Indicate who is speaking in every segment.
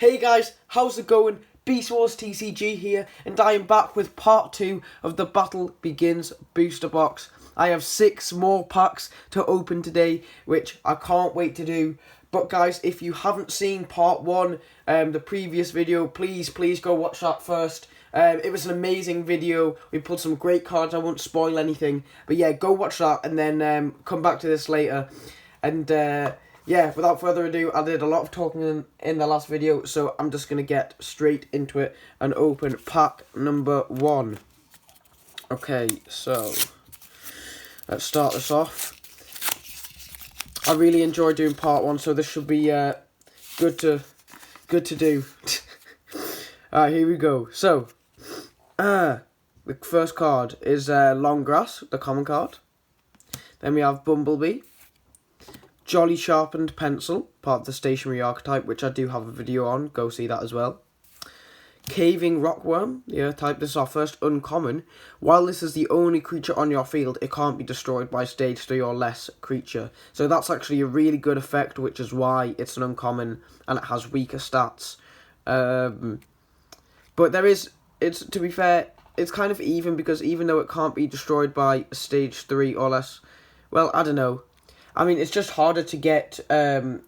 Speaker 1: Hey guys, how's it going? Beast Wars TCG here, and I am back with part 2 of the Battle Begins booster box. I have 6 more packs to open today, which I can't wait to do. But guys, if you haven't seen part 1, the previous video, please go watch that first. It was an amazing video. We pulled some great cards. I won't spoil anything. But yeah, go watch that and then come back to this later. And yeah, without further ado, I did a lot of talking in the last video, so I'm just going to get straight into it and open pack number 1. Okay, so let's start this off. I really enjoyed doing part 1, so this should be good to do. Alright, here we go. So, the first card is Long Grass, the common card. Then we have Bumblebee. Jolly Sharpened Pencil, part of the stationary archetype, which I do have a video on. Go see that as well. Caving Rockworm, the earth type. This is our first uncommon. While this is the only creature on your field, it can't be destroyed by stage 3 or less creature. So that's actually a really good effect, which is why it's an uncommon and it has weaker stats. But to be fair, it's kind of even, because even though it can't be destroyed by stage 3 or less, well, I don't know. I mean, it's just harder to get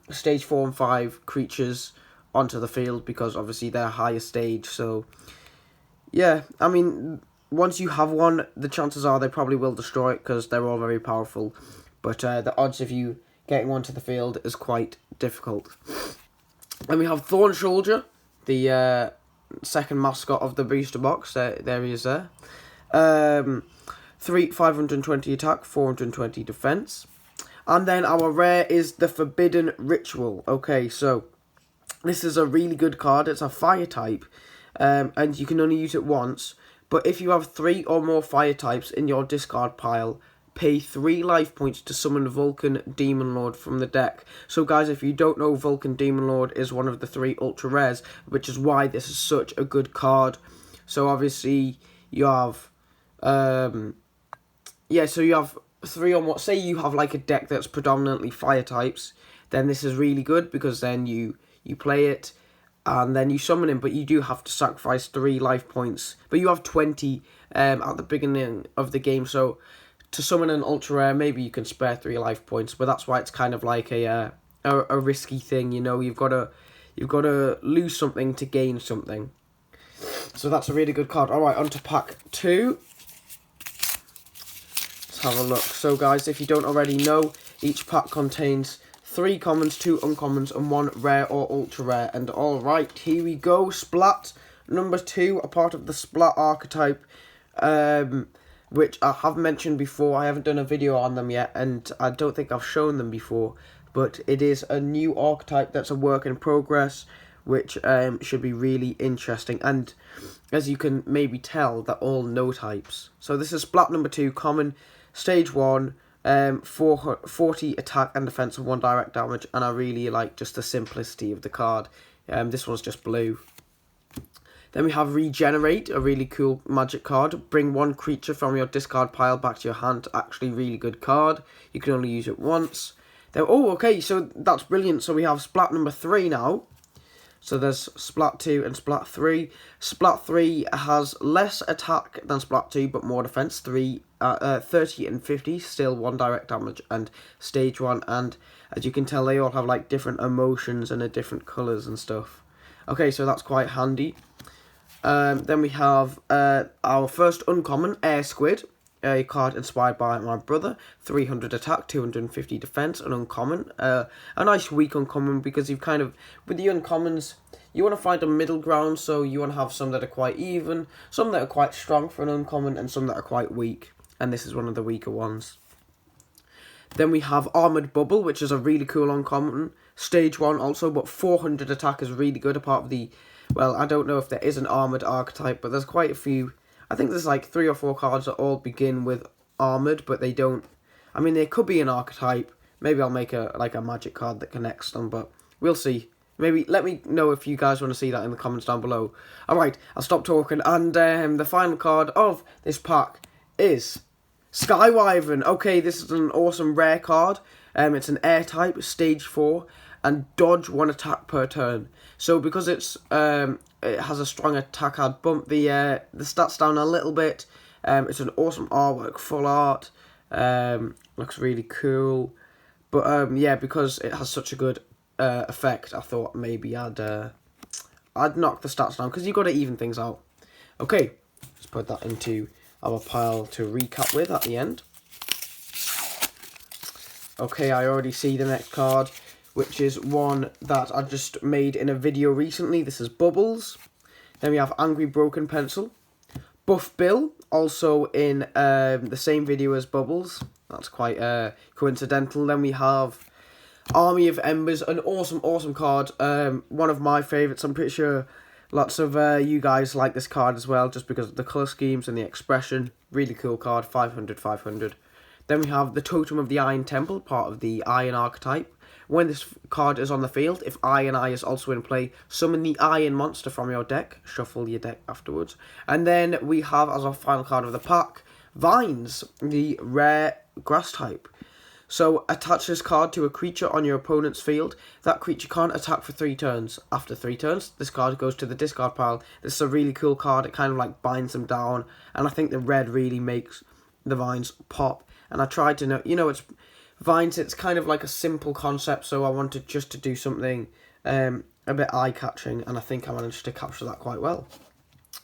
Speaker 1: stage 4 and 5 creatures onto the field because obviously they're higher stage. So, yeah, I mean, once you have one, the chances are they probably will destroy it because they're all very powerful. But the odds of you getting one to the field is quite difficult. Then we have Thorn Soldier, the second mascot of the booster box. There he is there. 520 attack, 420 defense. And then our rare is the Forbidden Ritual. Okay, so this is a really good card. It's a fire type, and you can only use it once. But if you have 3 or more fire types in your discard pile, pay 3 life points to summon Vulcan Demon Lord from the deck. So guys, if you don't know, Vulcan Demon Lord is one of the 3 ultra rares, which is why this is such a good card. So obviously you have, so you have 3 or more. Say you have like a deck that's predominantly fire types, then this is really good, because then you play it and then you summon him, but you do have to sacrifice 3 life points. But you have 20 at the beginning of the game, so to summon an ultra rare, maybe you can spare 3 life points. But that's why it's kind of like a risky thing, you know. You've got to lose something to gain something. So that's a really good card. All right, on to pack 2. Have a look. So guys, if you don't already know, each pack contains 3 commons, 2 uncommons, and 1 rare or ultra rare. And alright, here we go. Splat number 2, a part of the Splat archetype, which I have mentioned before. I haven't done a video on them yet, and I don't think I've shown them before, but it is a new archetype that's a work in progress, which should be really interesting. And as you can maybe tell, they're all no types. So this is Splat number 2, common. Stage 1, 40 attack and defense and 1 direct damage, and I really like just the simplicity of the card. This one's just blue. Then we have Regenerate, a really cool magic card. Bring 1 creature from your discard pile back to your hand. Actually, really good card. You can only use it once. Then, oh, okay, so that's brilliant. So we have Splat number 3 now. So there's Splat 2 and Splat 3. Splat 3 has less attack than Splat 2, but more defense. 30 and 50, still 1 direct damage, and stage 1. And as you can tell, they all have like different emotions and different colours and stuff. Okay, so that's quite handy. Then we have our first uncommon, Air Squid. A card inspired by my brother. 300 attack, 250 defense, an uncommon. A nice weak uncommon, because you've kind of, with the uncommons, you want to find a middle ground. So you want to have some that are quite even, some that are quite strong for an uncommon, and some that are quite weak. And this is one of the weaker ones. Then we have Armoured Bubble, which is a really cool uncommon. Stage 1 also, but 400 attack is really good. Apart of the, well, I don't know if there is an armoured archetype, but there's quite a few. I think there's like 3 or 4 cards that all begin with armoured, but they don't. I mean, there could be an archetype. Maybe I'll make a magic card that connects them, but we'll see. Maybe let me know if you guys want to see that in the comments down below. Alright, I'll stop talking. And the final card of this pack is Sky Wyvern. Okay, this is an awesome rare card. It's an air type, stage 4. and dodge 1 attack per turn. So because it has a strong attack, I'd bump the stats down a little bit. It's an awesome artwork, full art. Looks really cool. But yeah, because it has such a good effect, I thought maybe I'd knock the stats down, because you've got to even things out. Okay, let's put that into our pile to recap with at the end. Okay, I already see the next card, which is one that I just made in a video recently. This is Bubbles. Then we have Angry Broken Pencil. Buff Bill, also in the same video as Bubbles. That's quite coincidental. Then we have Army of Embers, an awesome card. One of my favourites. I'm pretty sure lots of you guys like this card as well, just because of the colour schemes and the expression. Really cool card, 500. Then we have the Totem of the Iron Temple, part of the Iron archetype. When this card is on the field, if Iron Eye is also in play, summon the Iron monster from your deck. Shuffle your deck afterwards. And then we have, as our final card of the pack, Vines, the rare grass type. So attach this card to a creature on your opponent's field. That creature can't attack for 3 turns. After 3 turns, this card goes to the discard pile. This is a really cool card. It kind of like binds them down. And I think the red really makes the Vines pop. And I tried to know, it's Vines, it's kind of like a simple concept, so I wanted just to do something a bit eye-catching, and I think I managed to capture that quite well.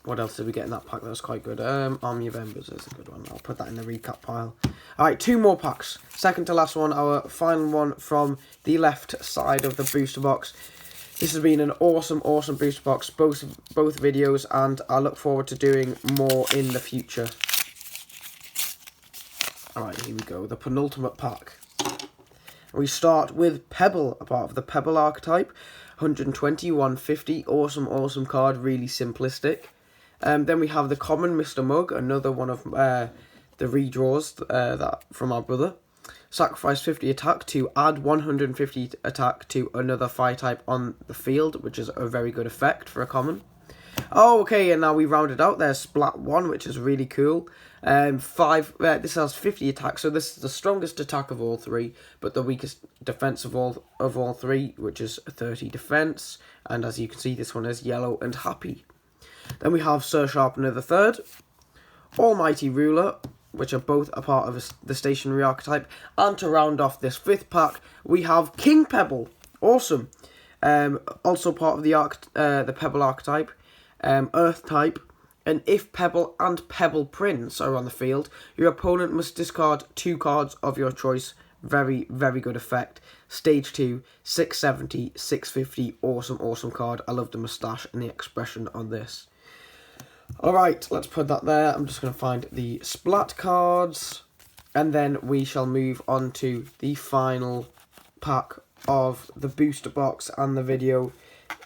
Speaker 1: What else did we get in that pack that was quite good? Army of Embers is a good one. I'll put that in the recap pile. Alright, 2 more packs. Second to last one, our final one from the left side of the booster box. This has been an awesome booster box, both videos, and I look forward to doing more in the future. Alright, here we go, the penultimate pack. We start with Pebble, a part of the Pebble archetype. 120, 150, awesome card, really simplistic. Then we have the common Mr. Mug, another one of the redraws that from our brother. Sacrifice 50 attack to add 150 attack to another fire type on the field, which is a very good effect for a common. Oh, okay, and now we rounded out there Splat 1, which is really cool. This has 50 attack, so this is the strongest attack of all 3, but the weakest defense of all 3, which is 30 defense. And as you can see, this one is yellow and happy. Then we have Sir Sharpener the Third, Almighty Ruler, which are both a part of the stationary archetype. And to round off this 5th pack, we have King Pebble. Awesome. Also part of the Pebble archetype. Earth type, and if Pebble and Pebble Prince are on the field, your opponent must discard 2 cards of your choice. Very good effect. Stage 2, 670, 650, awesome card. I love the moustache and the expression on this. Alright, let's put that there. I'm just going to find the Splat cards, and then we shall move on to the final pack of the booster box and the video.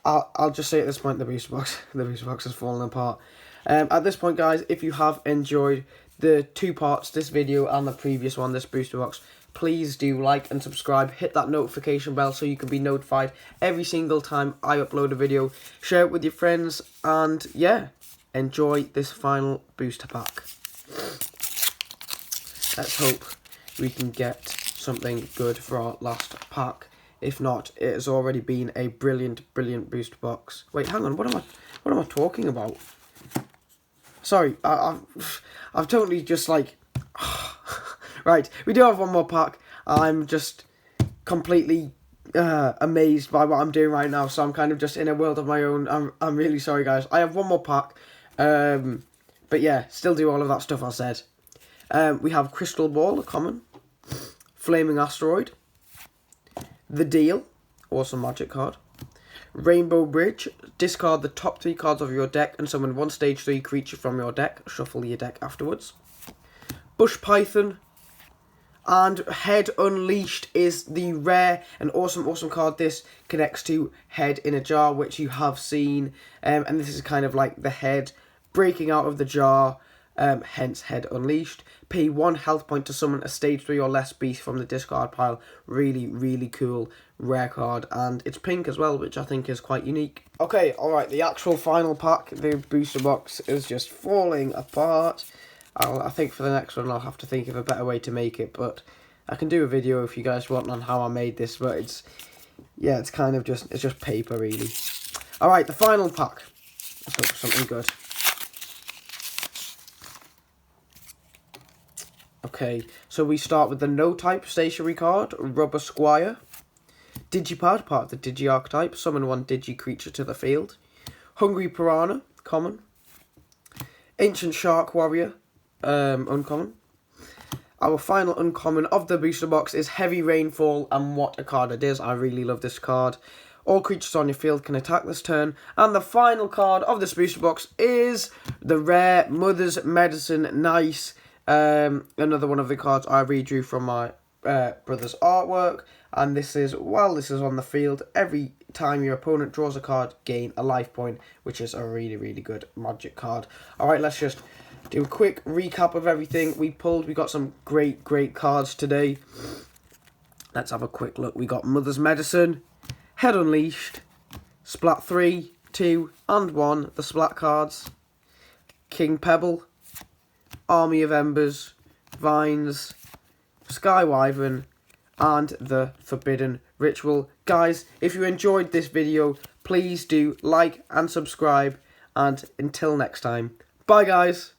Speaker 1: I'll just say at this point, the booster box has fallen apart. At this point, guys, if you have enjoyed the 2 parts, this video and the previous one, this booster box, please do like and subscribe. Hit that notification bell so you can be notified every single time I upload a video. Share it with your friends, and yeah, enjoy this final booster pack. Let's hope we can get something good for our last pack. If not, it has already been a brilliant booster box. Wait, hang on. What am I talking about? Sorry, I've totally just like. Right, we do have one more pack. I'm just completely amazed by what I'm doing right now. So I'm kind of just in a world of my own. I'm really sorry, guys. I have one more pack. But yeah, still do all of that stuff I said. We have Crystal Ball, a common. Flaming Asteroid. The Deal, awesome magic card. Rainbow Bridge, discard the top 3 cards of your deck and summon 1 stage 3 creature from your deck. Shuffle your deck afterwards. Bush Python. And Head Unleashed is the rare and awesome card. This connects to Head in a Jar, which you have seen. And this is kind of like the head breaking out of the jar. Hence Head Unleashed. Pay 1 health point to summon a stage 3 or less beast from the discard pile. Really cool rare card, and it's pink as well, which I think is quite unique. Okay, alright, the actual final pack, the booster box, is just falling apart. I think for the next one I'll have to think of a better way to make it, but I can do a video if you guys want on how I made this, but yeah, it's kind of just, it's just paper, really. Alright, the final pack. Let's hope for something good. Okay, so we start with the No-Type stationary card, Rubber Squire. Digipad, part of the Digi archetype. Summon one Digi creature to the field. Hungry Piranha, common. Ancient Shark Warrior, uncommon. Our final uncommon of the booster box is Heavy Rainfall, and what a card it is. I really love this card. All creatures on your field can attack this turn. And the final card of this booster box is the rare Mother's Medicine. Nice. Another one of the cards I redrew from my brother's artwork. And this is, while this is on the field, every time your opponent draws a card, gain a life point, which is a really, really good Magic card. Alright, let's just do a quick recap of everything we pulled. We got some great, great cards today. Let's have a quick look. We got Mother's Medicine, Head Unleashed, Splat 3, 2, and 1, the Splat cards, King Pebble, Army of Embers, Vines, Sky Wyvern, and the Forbidden Ritual. Guys, if you enjoyed this video, please do like and subscribe, and until next time, bye guys.